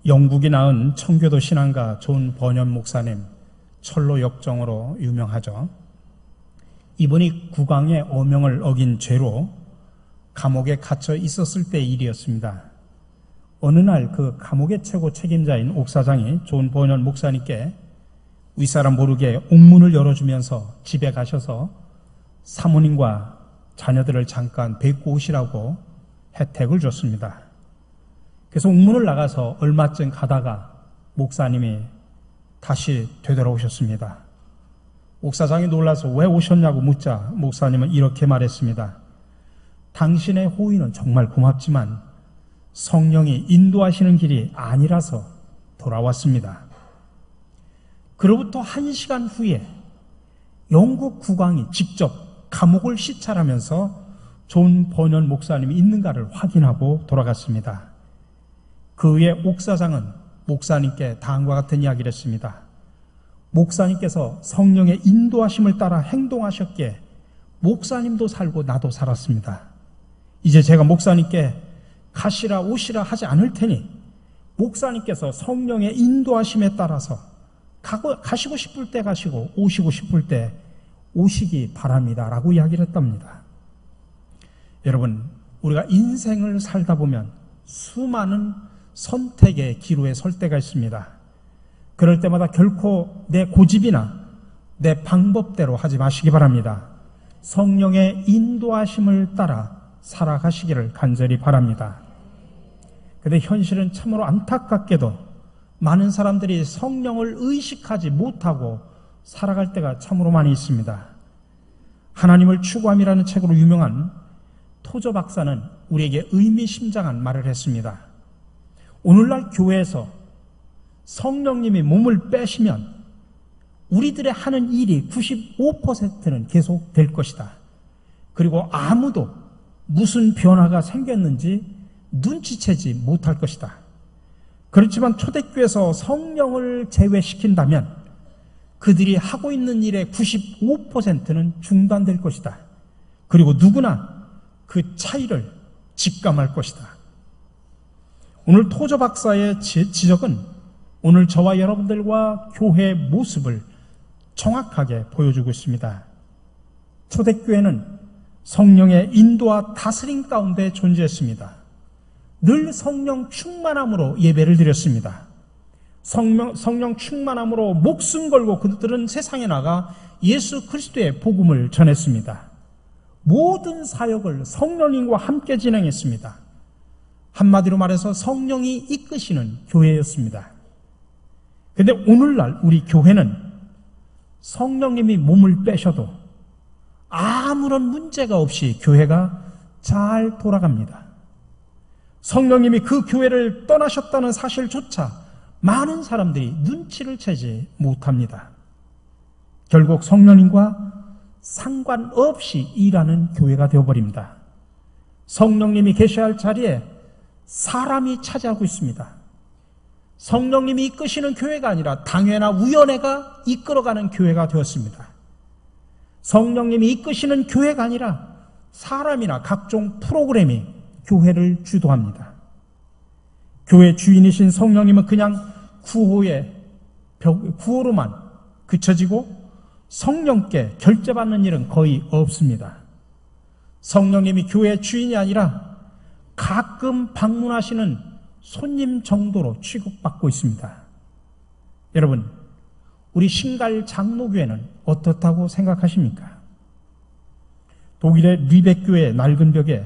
영국이 낳은 청교도 신앙가 존 버년 목사님, 철로 역정으로 유명하죠. 이분이 국왕의 어명을 어긴 죄로 감옥에 갇혀 있었을 때의 일이었습니다. 어느 날 그 감옥의 최고 책임자인 옥사장이 존 버년 목사님께 윗사람 모르게 옥문을 열어주면서 집에 가셔서 사모님과 자녀들을 잠깐 뵙고 오시라고 혜택을 줬습니다. 그래서 옥문을 나가서 얼마쯤 가다가 목사님이 다시 되돌아오셨습니다. 옥사장이 놀라서 왜 오셨냐고 묻자 목사님은 이렇게 말했습니다. 당신의 호의는 정말 고맙지만 성령이 인도하시는 길이 아니라서 돌아왔습니다. 그로부터 1시간 후에 영국 국왕이 직접 감옥을 시찰하면서 존 버년 목사님이 있는가를 확인하고 돌아갔습니다. 그 후에 옥사장은 목사님께 다음과 같은 이야기를 했습니다. 목사님께서 성령의 인도하심을 따라 행동하셨기에 목사님도 살고 나도 살았습니다. 이제 제가 목사님께 가시라 오시라 하지 않을 테니 목사님께서 성령의 인도하심에 따라서 가시고 싶을 때 가시고 오시고 싶을 때 오시기 바랍니다 라고 이야기를 했답니다. 여러분, 우리가 인생을 살다 보면 수많은 선택의 기로에 설 때가 있습니다. 그럴 때마다 결코 내 고집이나 내 방법대로 하지 마시기 바랍니다. 성령의 인도하심을 따라 살아가시기를 간절히 바랍니다. 그런데 현실은 참으로 안타깝게도 많은 사람들이 성령을 의식하지 못하고 살아갈 때가 참으로 많이 있습니다. 하나님을 추구함이라는 책으로 유명한 토저 박사는 우리에게 의미심장한 말을 했습니다. 오늘날 교회에서 성령님이 몸을 빼시면 우리들의 하는 일이 95%는 계속될 것이다. 그리고 아무도 무슨 변화가 생겼는지 눈치채지 못할 것이다. 그렇지만 초대교회에서 성령을 제외시킨다면 그들이 하고 있는 일의 95%는 중단될 것이다. 그리고 누구나 그 차이를 직감할 것이다. 오늘 토저 박사의 지적은 오늘 저와 여러분들과 교회의 모습을 정확하게 보여주고 있습니다. 초대교회는 성령의 인도와 다스림 가운데 존재했습니다. 늘 성령 충만함으로 예배를 드렸습니다. 성령 충만함으로 목숨 걸고 그들은 세상에 나가 예수 그리스도의 복음을 전했습니다. 모든 사역을 성령님과 함께 진행했습니다. 한마디로 말해서 성령이 이끄시는 교회였습니다. 그런데 오늘날 우리 교회는 성령님이 몸을 빼셔도 아무런 문제가 없이 교회가 잘 돌아갑니다. 성령님이 그 교회를 떠나셨다는 사실조차 많은 사람들이 눈치를 채지 못합니다. 결국 성령님과 상관없이 일하는 교회가 되어버립니다. 성령님이 계셔야 할 자리에 사람이 차지하고 있습니다. 성령님이 이끄시는 교회가 아니라 당회나 위원회가 이끌어가는 교회가 되었습니다. 성령님이 이끄시는 교회가 아니라 사람이나 각종 프로그램이 교회를 주도합니다. 교회 주인이신 성령님은 그냥 구호로만 그쳐지고 성령께 결제받는 일은 거의 없습니다. 성령님이 교회의 주인이 아니라 가끔 방문하시는 손님 정도로 취급받고 있습니다. 여러분, 우리 신갈 장로교회는 어떻다고 생각하십니까? 독일의 리벡교회 낡은 벽에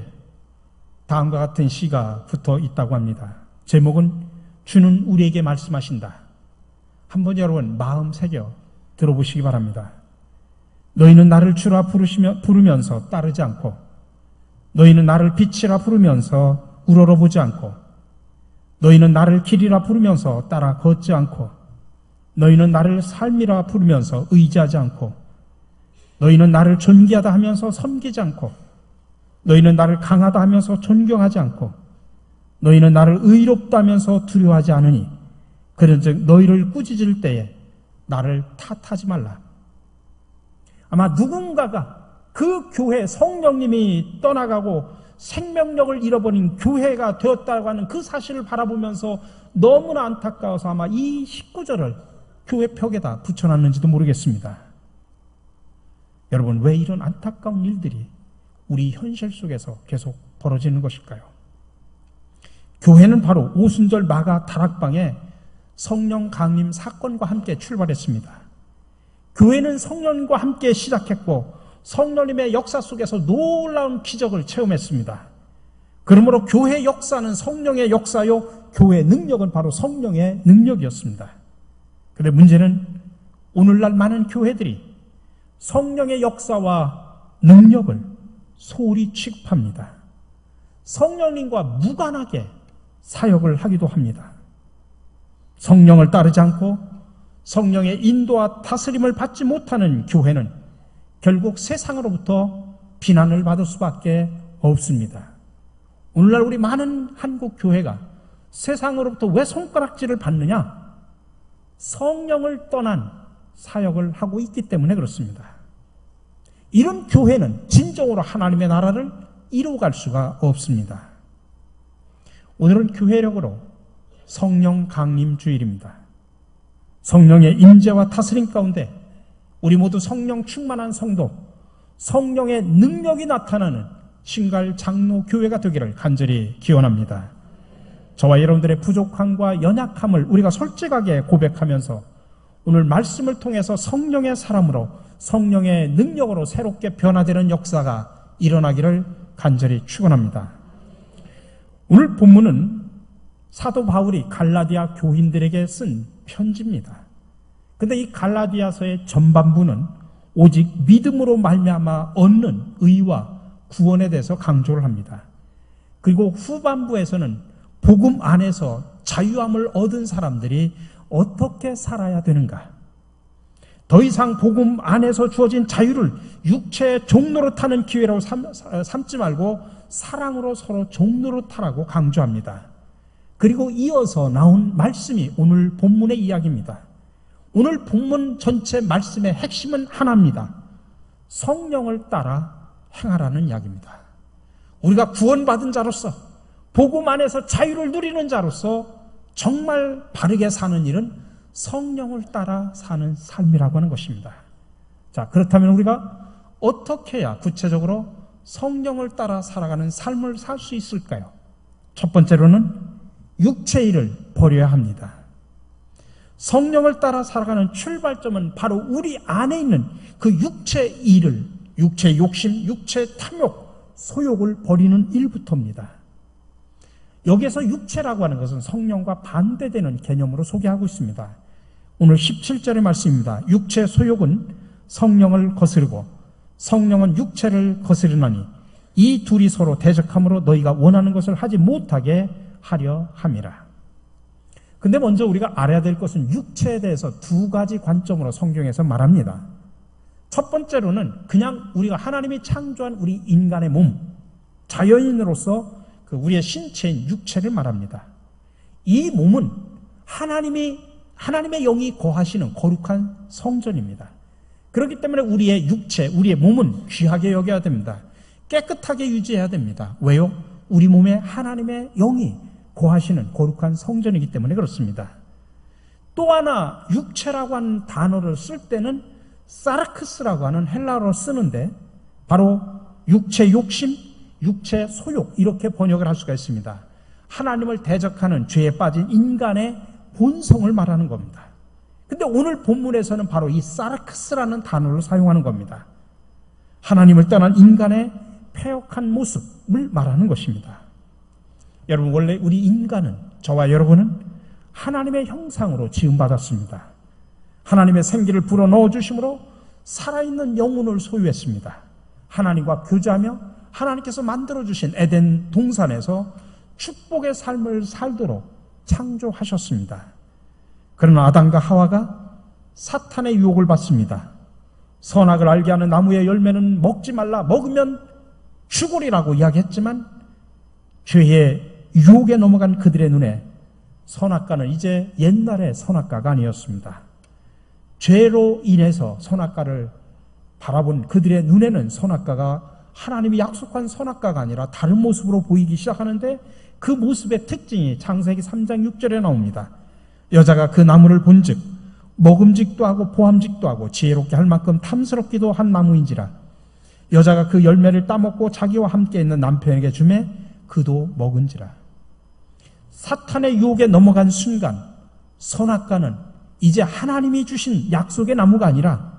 다음과 같은 시가 붙어 있다고 합니다. 제목은 주는 우리에게 말씀하신다. 한번 여러분 마음 새겨 들어보시기 바랍니다. 너희는 나를 주라 부르면서 따르지 않고 너희는 나를 빛이라 부르면서 우러러보지 않고 너희는 나를 길이라 부르면서 따라 걷지 않고 너희는 나를 삶이라 부르면서 의지하지 않고 너희는 나를 존귀하다 하면서 섬기지 않고 너희는 나를 강하다 하면서 존경하지 않고 너희는 나를 의롭다 하면서 두려워하지 않으니 그런즉 너희를 꾸짖을 때에 나를 탓하지 말라. 아마 누군가가 그 교회 성령님이 떠나가고 생명력을 잃어버린 교회가 되었다고 하는 그 사실을 바라보면서 너무나 안타까워서 아마 이 19절을 교회 벽에다 붙여놨는지도 모르겠습니다. 여러분, 왜 이런 안타까운 일들이 우리 현실 속에서 계속 벌어지는 것일까요? 교회는 바로 오순절 마가 다락방에 성령 강림 사건과 함께 출발했습니다. 교회는 성령과 함께 시작했고 성령님의 역사 속에서 놀라운 기적을 체험했습니다. 그러므로 교회 역사는 성령의 역사요, 교회 능력은 바로 성령의 능력이었습니다. 그런데 문제는 오늘날 많은 교회들이 성령의 역사와 능력을 소홀히 취급합니다. 성령님과 무관하게 사역을 하기도 합니다. 성령을 따르지 않고 성령의 인도와 다스림을 받지 못하는 교회는 결국 세상으로부터 비난을 받을 수밖에 없습니다. 오늘날 우리 많은 한국 교회가 세상으로부터 왜 손가락질을 받느냐? 성령을 떠난 사역을 하고 있기 때문에 그렇습니다. 이런 교회는 진정으로 하나님의 나라를 이루어갈 수가 없습니다. 오늘은 교회력으로 성령 강림 주일입니다. 성령의 임재와 다스림 가운데 우리 모두 성령 충만한 성도, 성령의 능력이 나타나는 신갈 장로 교회가 되기를 간절히 기원합니다. 저와 여러분들의 부족함과 연약함을 우리가 솔직하게 고백하면서 오늘 말씀을 통해서 성령의 사람으로 성령의 능력으로 새롭게 변화되는 역사가 일어나기를 간절히 축원합니다. 오늘 본문은 사도 바울이 갈라디아 교인들에게 쓴 편지입니다. 그런데 이 갈라디아서의 전반부는 오직 믿음으로 말미암아 얻는 의와 구원에 대해서 강조를 합니다. 그리고 후반부에서는 복음 안에서 자유함을 얻은 사람들이 어떻게 살아야 되는가, 더 이상 복음 안에서 주어진 자유를 육체의 종로로 타는 기회라고 삼지 말고 사랑으로 서로 종로로 타라고 강조합니다. 그리고 이어서 나온 말씀이 오늘 본문의 이야기입니다. 오늘 본문 전체 말씀의 핵심은 하나입니다. 성령을 따라 행하라는 이야기입니다. 우리가 구원받은 자로서 복음 안에서 자유를 누리는 자로서 정말 바르게 사는 일은 성령을 따라 사는 삶이라고 하는 것입니다. 자, 그렇다면 우리가 어떻게 해야 구체적으로 성령을 따라 살아가는 삶을 살 수 있을까요? 첫 번째로는 육체의 일을 버려야 합니다. 성령을 따라 살아가는 출발점은 바로 우리 안에 있는 그 육체의 일을, 육체의 욕심, 육체의 탐욕, 소욕을 버리는 일부터입니다. 여기에서 육체라고 하는 것은 성령과 반대되는 개념으로 소개하고 있습니다. 오늘 17절의 말씀입니다. 육체의 소욕은 성령을 거스르고 성령은 육체를 거스르나니 이 둘이 서로 대적함으로 너희가 원하는 것을 하지 못하게 하려 함이라. 근데 먼저 우리가 알아야 될 것은 육체에 대해서 두 가지 관점으로 성경에서 말합니다. 첫 번째로는 그냥 우리가 하나님이 창조한 우리 인간의 몸, 자연인으로서 우리의 신체인 육체를 말합니다. 이 몸은 하나님의 영이 거하시는 거룩한 성전입니다. 그렇기 때문에 우리의 육체, 우리의 몸은 귀하게 여겨야 됩니다. 깨끗하게 유지해야 됩니다. 왜요? 우리 몸에 하나님의 영이 거하시는 거룩한 성전이기 때문에 그렇습니다. 또 하나 육체라고 하는 단어를 쓸 때는 사르크스라고 하는 헬라어로 쓰는데 바로 육체 욕심, 육체 소욕 이렇게 번역을 할 수가 있습니다. 하나님을 대적하는 죄에 빠진 인간의 본성을 말하는 겁니다. 근데 오늘 본문에서는 바로 이 사르크스라는 단어를 사용하는 겁니다. 하나님을 떠난 인간의 패역한 모습을 말하는 것입니다. 여러분, 원래 우리 인간은, 저와 여러분은 하나님의 형상으로 지음받았습니다. 하나님의 생기를 불어넣어 주심으로 살아있는 영혼을 소유했습니다. 하나님과 교제하며 하나님께서 만들어주신 에덴 동산에서 축복의 삶을 살도록 창조하셨습니다. 그러나 아담과 하와가 사탄의 유혹을 받습니다. 선악을 알게 하는 나무의 열매는 먹지 말라, 먹으면 죽으리라고 이야기했지만 죄의 유혹에 넘어간 그들의 눈에 선악과는 이제 옛날의 선악과가 아니었습니다. 죄로 인해서 선악과를 바라본 그들의 눈에는 선악과가 하나님이 약속한 선악과가 아니라 다른 모습으로 보이기 시작하는데 그 모습의 특징이 창세기 3장 6절에 나옵니다. 여자가 그 나무를 본즉 먹음직도 하고 보암직도 하고 지혜롭게 할 만큼 탐스럽기도 한 나무인지라. 여자가 그 열매를 따먹고 자기와 함께 있는 남편에게 주매 그도 먹은지라. 사탄의 유혹에 넘어간 순간 선악과는 이제 하나님이 주신 약속의 나무가 아니라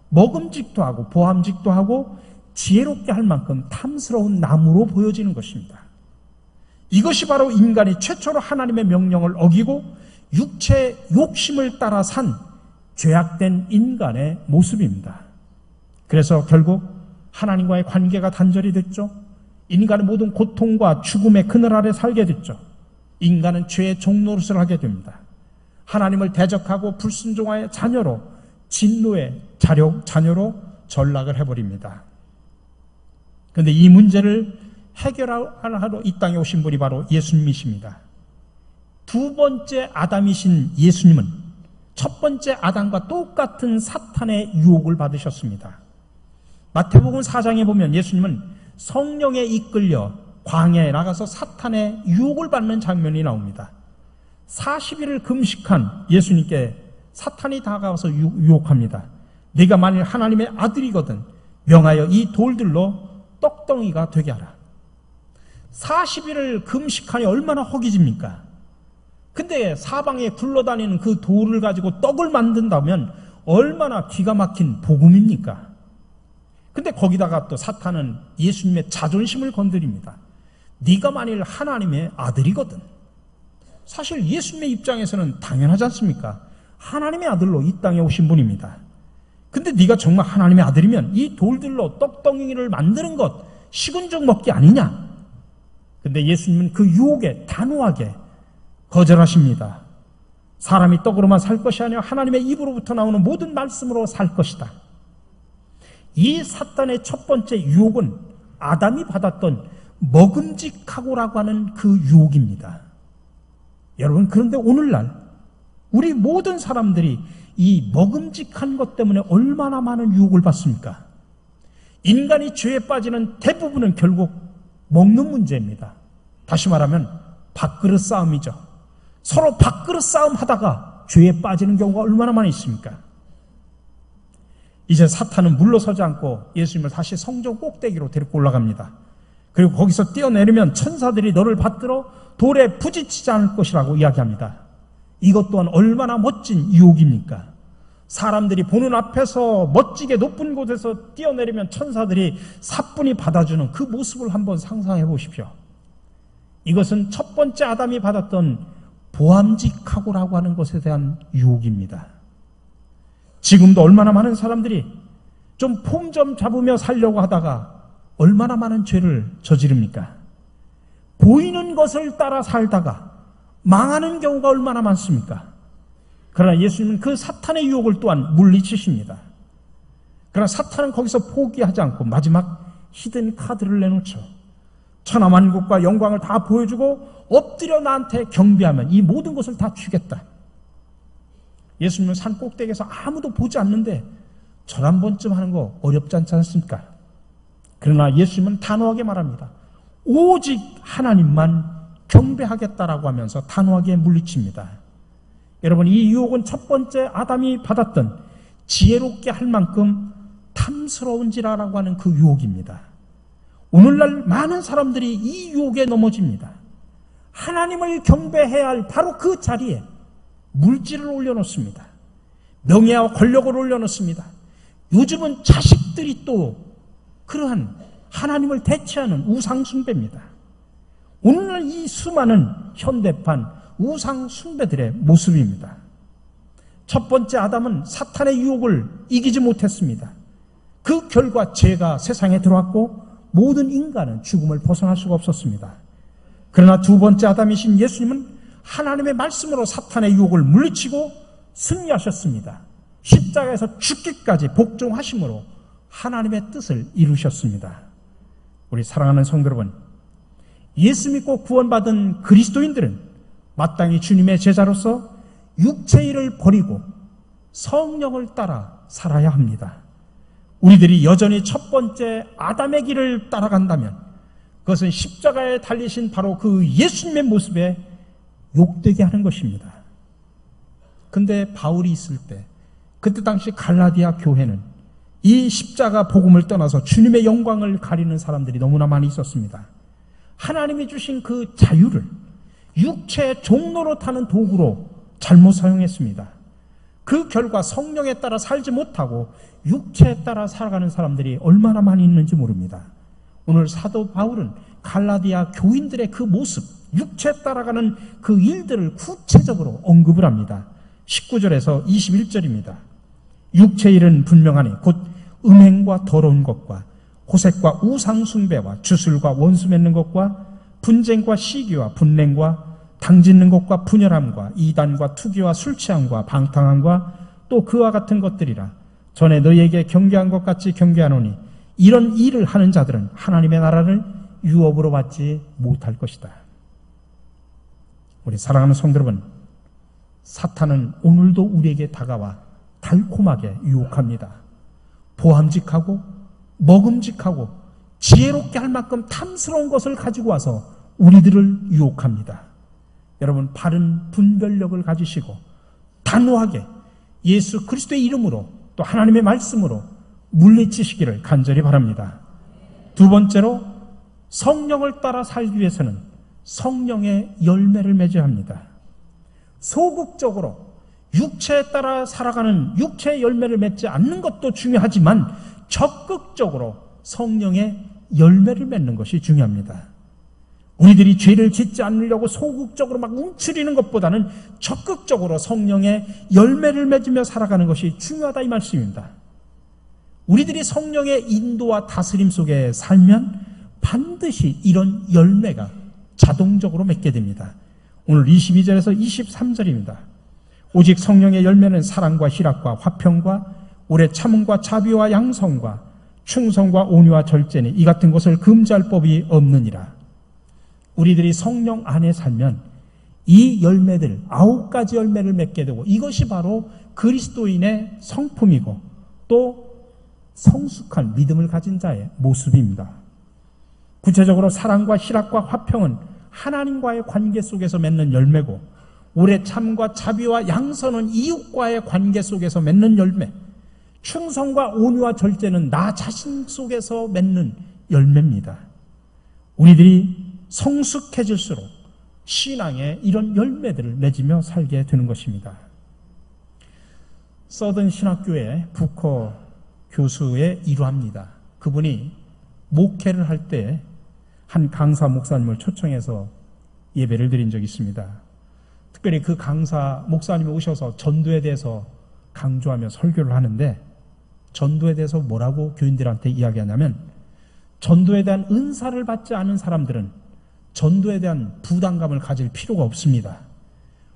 먹음직도 하고 보암직도 하고 지혜롭게 할 만큼 탐스러운 나무로 보여지는 것입니다. 이것이 바로 인간이 최초로 하나님의 명령을 어기고 육체의 욕심을 따라 산 죄악된 인간의 모습입니다. 그래서 결국 하나님과의 관계가 단절이 됐죠. 인간의 모든 고통과 죽음의 그늘 아래 살게 됐죠. 인간은 죄의 종노릇을 하게 됩니다. 하나님을 대적하고 불순종하여 자녀로 진노의 자녀로 전락을 해버립니다. 그런데 이 문제를 해결하러 이 땅에 오신 분이 바로 예수님이십니다. 두 번째 아담이신 예수님은 첫 번째 아담과 똑같은 사탄의 유혹을 받으셨습니다. 마태복음 4장에 보면 예수님은 성령에 이끌려 광야에 나가서 사탄의 유혹을 받는 장면이 나옵니다. 40일을 금식한 예수님께 사탄이 다가와서 유혹합니다. 네가 만일 하나님의 아들이거든 명하여 이 돌들로 떡덩이가 되게 하라. 40일을 금식하니 얼마나 허기집니까? 근데 사방에 굴러다니는 그 돌을 가지고 떡을 만든다면 얼마나 기가 막힌 복음입니까? 근데 거기다가 또 사탄은 예수님의 자존심을 건드립니다. 네가 만일 하나님의 아들이거든. 사실 예수님의 입장에서는 당연하지 않습니까? 하나님의 아들로 이 땅에 오신 분입니다. 근데 네가 정말 하나님의 아들이면 이 돌들로 떡덩이를 만드는 것 식은 죽 먹기 아니냐? 근데 예수님은 그 유혹에 단호하게 거절하십니다. 사람이 떡으로만 살 것이 아니라 하나님의 입으로부터 나오는 모든 말씀으로 살 것이다. 이 사탄의 첫 번째 유혹은 아담이 받았던 먹음직하고라고 하는 그 유혹입니다. 여러분, 그런데 오늘날 우리 모든 사람들이 이 먹음직한 것 때문에 얼마나 많은 유혹을 받습니까? 인간이 죄에 빠지는 대부분은 결국 먹는 문제입니다. 다시 말하면 밥그릇 싸움이죠. 서로 밥그릇 싸움 하다가 죄에 빠지는 경우가 얼마나 많이 있습니까? 이제 사탄은 물러서지 않고 예수님을 다시 성전 꼭대기로 데리고 올라갑니다. 그리고 거기서 뛰어내리면 천사들이 너를 받들어 돌에 부딪히지 않을 것이라고 이야기합니다. 이것 또한 얼마나 멋진 유혹입니까? 사람들이 보는 앞에서 멋지게 높은 곳에서 뛰어내리면 천사들이 사뿐히 받아주는 그 모습을 한번 상상해 보십시오. 이것은 첫 번째 아담이 받았던 보암직하고라고 하는 것에 대한 유혹입니다. 지금도 얼마나 많은 사람들이 좀 폼 좀 잡으며 살려고 하다가 얼마나 많은 죄를 저지릅니까? 보이는 것을 따라 살다가 망하는 경우가 얼마나 많습니까? 그러나 예수님은 그 사탄의 유혹을 또한 물리치십니다. 그러나 사탄은 거기서 포기하지 않고 마지막 히든 카드를 내놓죠. 천하만국과 영광을 다 보여주고 엎드려 나한테 경배하면 이 모든 것을 다 주겠다. 예수님은 산 꼭대기에서 아무도 보지 않는데 절 한 번쯤 하는 거 어렵지 않지 않습니까? 그러나 예수님은 단호하게 말합니다. 오직 하나님만 경배하겠다라고 하면서 단호하게 물리칩니다. 여러분, 이 유혹은 첫 번째 아담이 받았던 지혜롭게 할 만큼 탐스러운지라라고 하는 그 유혹입니다. 오늘날 많은 사람들이 이 유혹에 넘어집니다. 하나님을 경배해야 할 바로 그 자리에 물질을 올려놓습니다. 명예와 권력을 올려놓습니다. 요즘은 자식들이 또 그러한 하나님을 대체하는 우상 숭배입니다. 오늘날 이 수많은 현대판 우상 숭배들의 모습입니다. 첫 번째 아담은 사탄의 유혹을 이기지 못했습니다. 그 결과 죄가 세상에 들어왔고 모든 인간은 죽음을 벗어날 수가 없었습니다. 그러나 두 번째 아담이신 예수님은 하나님의 말씀으로 사탄의 유혹을 물리치고 승리하셨습니다. 십자가에서 죽기까지 복종하심으로 하나님의 뜻을 이루셨습니다. 우리 사랑하는 성도 여러분, 예수 믿고 구원받은 그리스도인들은 마땅히 주님의 제자로서 육체의 일을 버리고 성령을 따라 살아야 합니다. 우리들이 여전히 첫 번째 아담의 길을 따라간다면 그것은 십자가에 달리신 바로 그 예수님의 모습에 욕되게 하는 것입니다. 근데 바울이 있을 때, 그때 당시 갈라디아 교회는 이 십자가 복음을 떠나서 주님의 영광을 가리는 사람들이 너무나 많이 있었습니다. 하나님이 주신 그 자유를 육체의 종로로 타는 도구로 잘못 사용했습니다. 그 결과 성령에 따라 살지 못하고 육체에 따라 살아가는 사람들이 얼마나 많이 있는지 모릅니다. 오늘 사도 바울은 갈라디아 교인들의 그 모습, 육체에 따라가는 그 일들을 구체적으로 언급을 합니다. 19절에서 21절입니다. 육체의 일은 분명하니 곧 음행과 더러운 것과 호색과 우상숭배와 주술과 원수 맺는 것과 분쟁과 시기와 분냉과 당짓는 것과 분열함과 이단과 투기와 술취함과 방탕함과 또 그와 같은 것들이라. 전에 너희에게 경계한 것 같이 경계하노니 이런 일을 하는 자들은 하나님의 나라를 유업으로 받지 못할 것이다. 우리 사랑하는 성도 여러분, 사탄은 오늘도 우리에게 다가와 달콤하게 유혹합니다. 보암직하고 먹음직하고 지혜롭게 할 만큼 탐스러운 것을 가지고 와서 우리들을 유혹합니다. 여러분, 바른 분별력을 가지시고 단호하게 예수 그리스도의 이름으로 또 하나님의 말씀으로 물리치시기를 간절히 바랍니다. 두 번째로, 성령을 따라 살기 위해서는 성령의 열매를 맺어야 합니다. 소극적으로 육체에 따라 살아가는 육체의 열매를 맺지 않는 것도 중요하지만 적극적으로 성령의 열매를 맺는 것이 중요합니다. 우리들이 죄를 짓지 않으려고 소극적으로 막 움츠리는 것보다는 적극적으로 성령의 열매를 맺으며 살아가는 것이 중요하다, 이 말씀입니다. 우리들이 성령의 인도와 다스림 속에 살면 반드시 이런 열매가 자동적으로 맺게 됩니다. 오늘 22절에서 23절입니다. 오직 성령의 열매는 사랑과 희락과 화평과 오래 참음과 자비와 양성과 충성과 온유와 절제니 이 같은 것을 금지할 법이 없느니라. 우리들이 성령 안에 살면 이 열매들, 9가지 열매를 맺게 되고 이것이 바로 그리스도인의 성품이고 또 성숙한 믿음을 가진 자의 모습입니다. 구체적으로 사랑과 희락과 화평은 하나님과의 관계 속에서 맺는 열매고, 오래 참과 자비와 양선은 이웃과의 관계 속에서 맺는 열매, 충성과 온유와 절제는 나 자신 속에서 맺는 열매입니다. 우리들이 성숙해질수록 신앙에 이런 열매들을 맺으며 살게 되는 것입니다. 서든 신학교의 부커 교수의 일화입니다. 그분이 목회를 할 때 한 강사 목사님을 초청해서 예배를 드린 적이 있습니다. 특별히 그 강사 목사님이 오셔서 전도에 대해서 강조하며 설교를 하는데, 전도에 대해서 뭐라고 교인들한테 이야기하냐면, 전도에 대한 은사를 받지 않은 사람들은 전도에 대한 부담감을 가질 필요가 없습니다.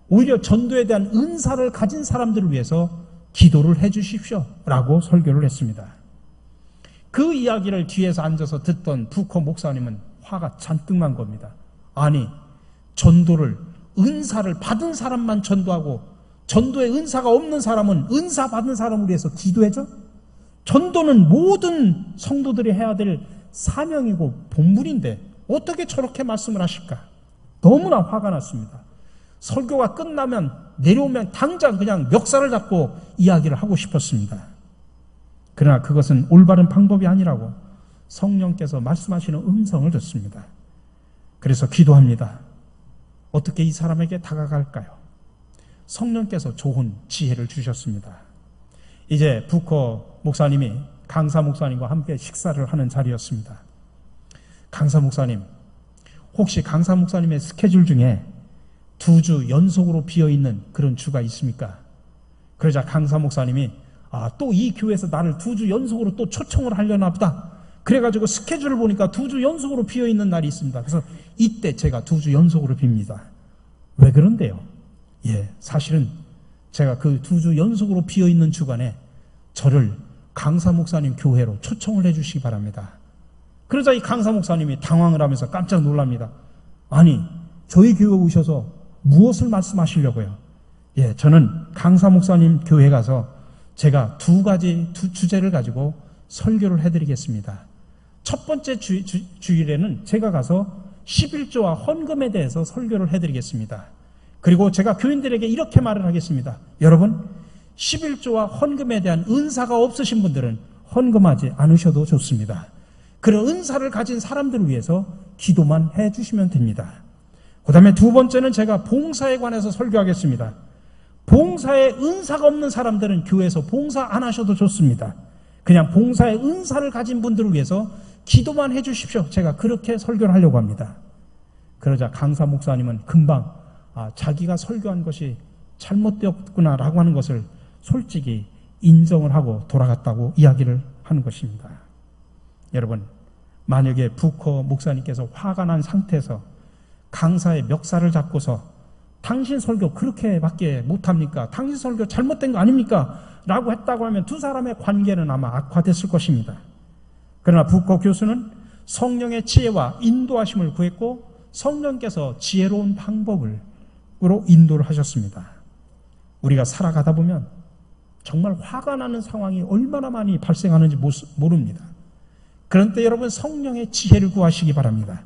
오히려 전도에 대한 은사를 가진 사람들을 위해서 기도를 해 주십시오 라고 설교를 했습니다. 그 이야기를 뒤에서 앉아서 듣던 부커 목사님은 화가 잔뜩 난 겁니다. 아니, 전도를, 은사를 받은 사람만 전도하고 전도에 은사가 없는 사람은 은사 받은 사람을 위해서 기도해줘? 전도는 모든 성도들이 해야 될 사명이고 본분인데 어떻게 저렇게 말씀을 하실까? 너무나 화가 났습니다. 설교가 끝나면 내려오면 당장 그냥 멱살을 잡고 이야기를 하고 싶었습니다. 그러나 그것은 올바른 방법이 아니라고 성령께서 말씀하시는 음성을 듣습니다. 그래서 기도합니다. 어떻게 이 사람에게 다가갈까요? 성령께서 좋은 지혜를 주셨습니다. 이제 부커 목사님이 강사 목사님과 함께 식사를 하는 자리였습니다. 강사 목사님, 혹시 강사 목사님의 스케줄 중에 2주 연속으로 비어있는 그런 주가 있습니까? 그러자 강사 목사님이 또 이 교회에서 나를 2주 연속으로 또 초청을 하려나 보다. 그래가지고 스케줄을 보니까 2주 연속으로 비어있는 날이 있습니다. 그래서 이때 제가 2주 연속으로 빕니다. 왜 그런데요? 사실은 제가 그 2주 연속으로 비어있는 주간에 저를 강사 목사님 교회로 초청을 해 주시기 바랍니다. 그러자 이 강사 목사님이 당황을 하면서 깜짝 놀랍니다. 아니, 저희 교회 오셔서 무엇을 말씀하시려고요? 저는 강사 목사님 교회 가서 제가 2가지 주제를 가지고 설교를 해드리겠습니다. 첫 번째 주일에는 제가 가서 11조와 헌금에 대해서 설교를 해드리겠습니다. 그리고 제가 교인들에게 이렇게 말을 하겠습니다. 여러분, 11조와 헌금에 대한 은사가 없으신 분들은 헌금하지 않으셔도 좋습니다. 그런 은사를 가진 사람들을 위해서 기도만 해주시면 됩니다. 그 다음에 두 번째는 제가 봉사에 관해서 설교하겠습니다. 봉사에 은사가 없는 사람들은 교회에서 봉사 안 하셔도 좋습니다. 그냥 봉사의 은사를 가진 분들을 위해서 기도만 해주십시오. 제가 그렇게 설교를 하려고 합니다. 그러자 강사 목사님은 금방 자기가 설교한 것이 잘못되었구나라고 하는 것을 솔직히 인정을 하고 돌아갔다고 이야기를 하는 것입니다. 여러분, 만약에 부커 목사님께서 화가 난 상태에서 강사의 멱살을 잡고서 당신 설교 그렇게밖에 못합니까? 당신 설교 잘못된 거 아닙니까? 라고 했다고 하면 두 사람의 관계는 아마 악화됐을 것입니다. 그러나 부커 교수는 성령의 지혜와 인도하심을 구했고 성령께서 지혜로운 방법으로 인도를 하셨습니다. 우리가 살아가다 보면 정말 화가 나는 상황이 얼마나 많이 발생하는지 모릅니다. 그런 때 여러분 성령의 지혜를 구하시기 바랍니다.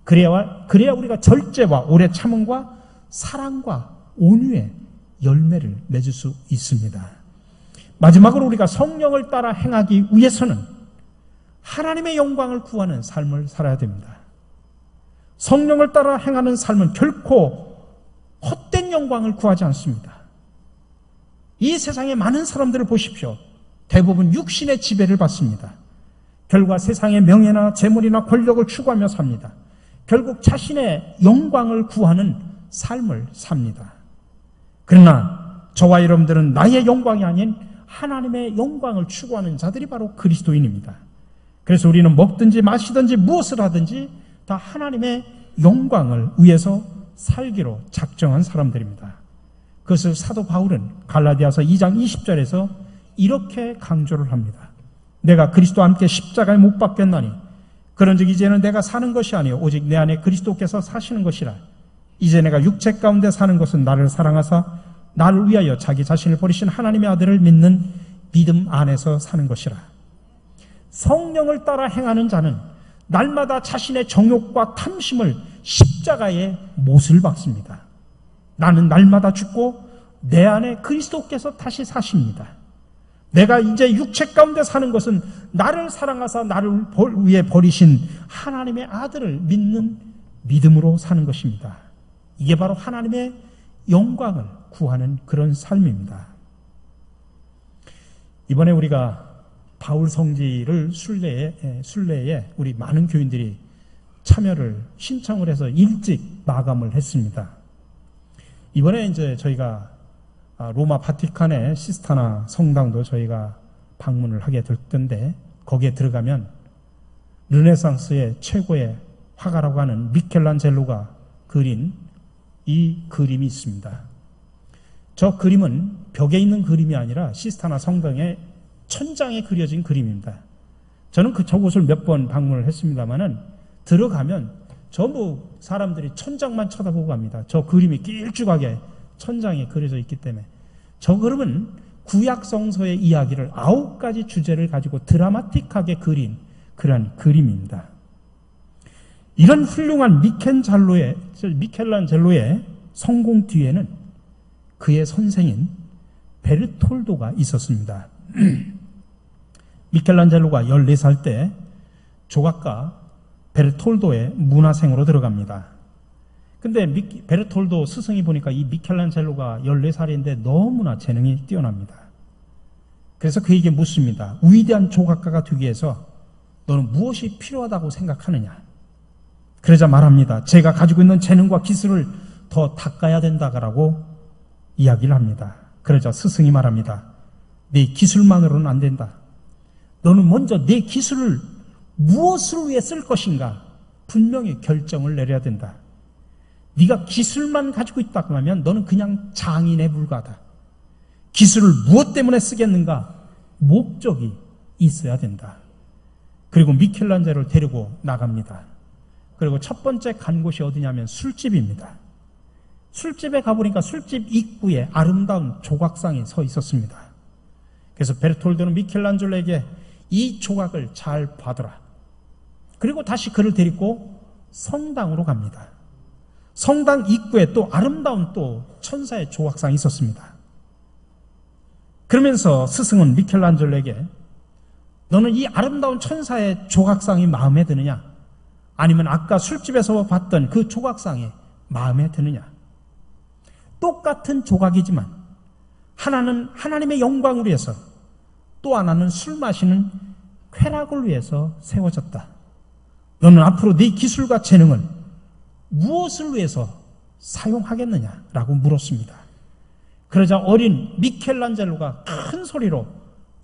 그래야 우리가 절제와 오래 참음과 사랑과 온유의 열매를 맺을 수 있습니다. 마지막으로 우리가 성령을 따라 행하기 위해서는 하나님의 영광을 구하는 삶을 살아야 됩니다. 성령을 따라 행하는 삶은 결코 헛된 영광을 구하지 않습니다. 이 세상의 많은 사람들을 보십시오. 대부분 육신의 지배를 받습니다. 결과 세상의 명예나 재물이나 권력을 추구하며 삽니다. 결국 자신의 영광을 구하는 삶을 삽니다. 그러나 저와 여러분들은 나의 영광이 아닌 하나님의 영광을 추구하는 자들이 바로 그리스도인입니다. 그래서 우리는 먹든지 마시든지 무엇을 하든지 다 하나님의 영광을 위해서 살기로 작정한 사람들입니다. 그것을 사도 바울은 갈라디아서 2장 20절에서 이렇게 강조를 합니다. 내가 그리스도와 함께 십자가에 못 박혔나니 그런즉 이제는 내가 사는 것이 아니요 오직 내 안에 그리스도께서 사시는 것이라. 이제 내가 육체 가운데 사는 것은 나를 사랑하사 나를 위하여 자기 자신을 버리신 하나님의 아들을 믿는 믿음 안에서 사는 것이라. 성령을 따라 행하는 자는 날마다 자신의 정욕과 탐심을 십자가에 못을 박습니다. 나는 날마다 죽고 내 안에 그리스도께서 다시 사십니다. 내가 이제 육체 가운데 사는 것은 나를 사랑하사 나를 위해 버리신 하나님의 아들을 믿는 믿음으로 사는 것입니다. 이게 바로 하나님의 영광을 구하는 그런 삶입니다. 이번에 우리가 바울 성지를 순례에 우리 많은 교인들이 참여를 신청을 해서 일찍 마감을 했습니다. 이번에 이제 저희가 로마 바티칸의 시스타나 성당도 저희가 방문을 하게 될 텐데 거기에 들어가면 르네상스의 최고의 화가라고 하는 미켈란젤로가 그린 이 그림이 있습니다. 저 그림은 벽에 있는 그림이 아니라 시스타나 성당의 천장에 그려진 그림입니다. 저는 저곳을 몇 번 방문을 했습니다만은 들어가면 전부 사람들이 천장만 쳐다보고 갑니다. 저 그림이 길쭉하게 천장에 그려져 있기 때문에. 저 그림은 구약 성서의 이야기를 9가지 주제를 가지고 드라마틱하게 그린 그런 그림입니다. 이런 훌륭한 미켈란젤로의 성공 뒤에는 그의 선생인 베르톨도가 있었습니다. 미켈란젤로가 14살 때 조각가 베르톨도의 문화생으로 들어갑니다. 근데 베르톨도 스승이 보니까 이 미켈란젤로가 14살인데 너무나 재능이 뛰어납니다. 그래서 그에게 묻습니다. 위대한 조각가가 되기 위해서 너는 무엇이 필요하다고 생각하느냐? 그러자 말합니다. 제가 가지고 있는 재능과 기술을 더 닦아야 된다라고 이야기를 합니다. 그러자 스승이 말합니다. 네 기술만으로는 안 된다. 너는 먼저 네 기술을 무엇을 위해 쓸 것인가 분명히 결정을 내려야 된다. 네가 기술만 가지고 있다고 하면 너는 그냥 장인에 불과하다. 기술을 무엇 때문에 쓰겠는가? 목적이 있어야 된다. 그리고 미켈란젤로를 데리고 나갑니다. 그리고 첫 번째 간 곳이 어디냐면 술집입니다. 술집에 가보니까 술집 입구에 아름다운 조각상이 서 있었습니다. 그래서 베르톨도는 미켈란젤로에게 이 조각을 잘 봐두라. 그리고 다시 그를 데리고 성당으로 갑니다. 성당 입구에 또 아름다운 또 천사의 조각상이 있었습니다. 그러면서 스승은 미켈란젤로에게 너는 이 아름다운 천사의 조각상이 마음에 드느냐? 아니면 아까 술집에서 봤던 그 조각상이 마음에 드느냐? 똑같은 조각이지만 하나는 하나님의 영광을 위해서, 또 하나는 술 마시는 쾌락을 위해서 세워졌다. 너는 앞으로 네 기술과 재능을 무엇을 위해서 사용하겠느냐라고 물었습니다. 그러자 어린 미켈란젤로가 큰 소리로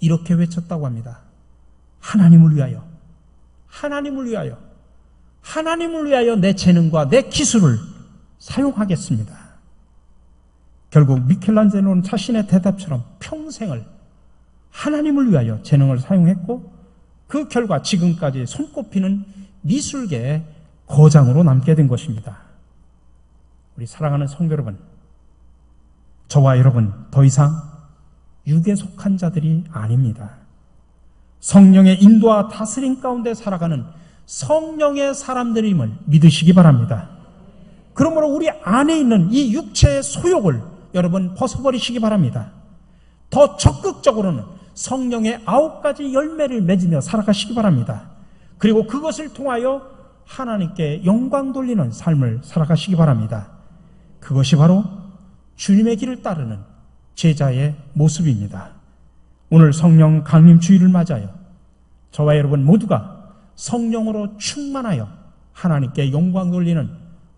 이렇게 외쳤다고 합니다. 하나님을 위하여, 하나님을 위하여, 하나님을 위하여 내 재능과 내 기술을 사용하겠습니다. 결국 미켈란젤로는 자신의 대답처럼 평생을 하나님을 위하여 재능을 사용했고, 그 결과 지금까지 손꼽히는 미술계의 거장으로 남게 된 것입니다. 우리 사랑하는 성도 여러분, 저와 여러분 더 이상 육에 속한 자들이 아닙니다. 성령의 인도와 다스림 가운데 살아가는 성령의 사람들임을 믿으시기 바랍니다. 그러므로 우리 안에 있는 이 육체의 소욕을 여러분 벗어버리시기 바랍니다. 더 적극적으로는 성령의 9가지 열매를 맺으며 살아가시기 바랍니다. 그리고 그것을 통하여 하나님께 영광 돌리는 삶을 살아가시기 바랍니다. 그것이 바로 주님의 길을 따르는 제자의 모습입니다. 오늘 성령 강림 주일을 맞아요. 저와 여러분 모두가 성령으로 충만하여 하나님께 영광 돌리는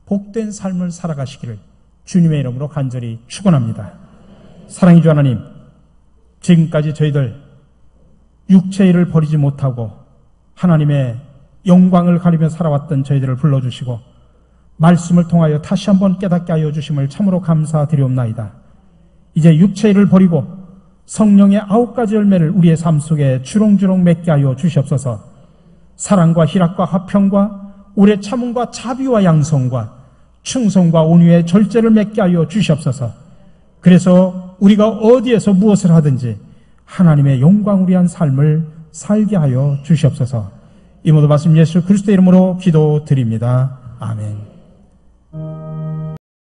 복된 삶을 살아가시기를 주님의 이름으로 간절히 축원합니다. 사랑의 주 하나님, 지금까지 저희들 육체의 일을 버리지 못하고 하나님의 영광을 가리며 살아왔던 저희들을 불러주시고 말씀을 통하여 다시 한번 깨닫게 하여 주심을 참으로 감사드리옵나이다. 이제 육체의 일을 버리고 성령의 9가지 열매를 우리의 삶 속에 주렁주렁 맺게 하여 주시옵소서. 사랑과 희락과 화평과 오래 참음과 자비와 양성과 충성과 온유의 절제를 맺게 하여 주시옵소서. 그래서 우리가 어디에서 무엇을 하든지 하나님의 영광을 위한 삶을 살게 하여 주시옵소서. 이 모든 말씀 예수 그리스도의 이름으로 기도드립니다. 아멘.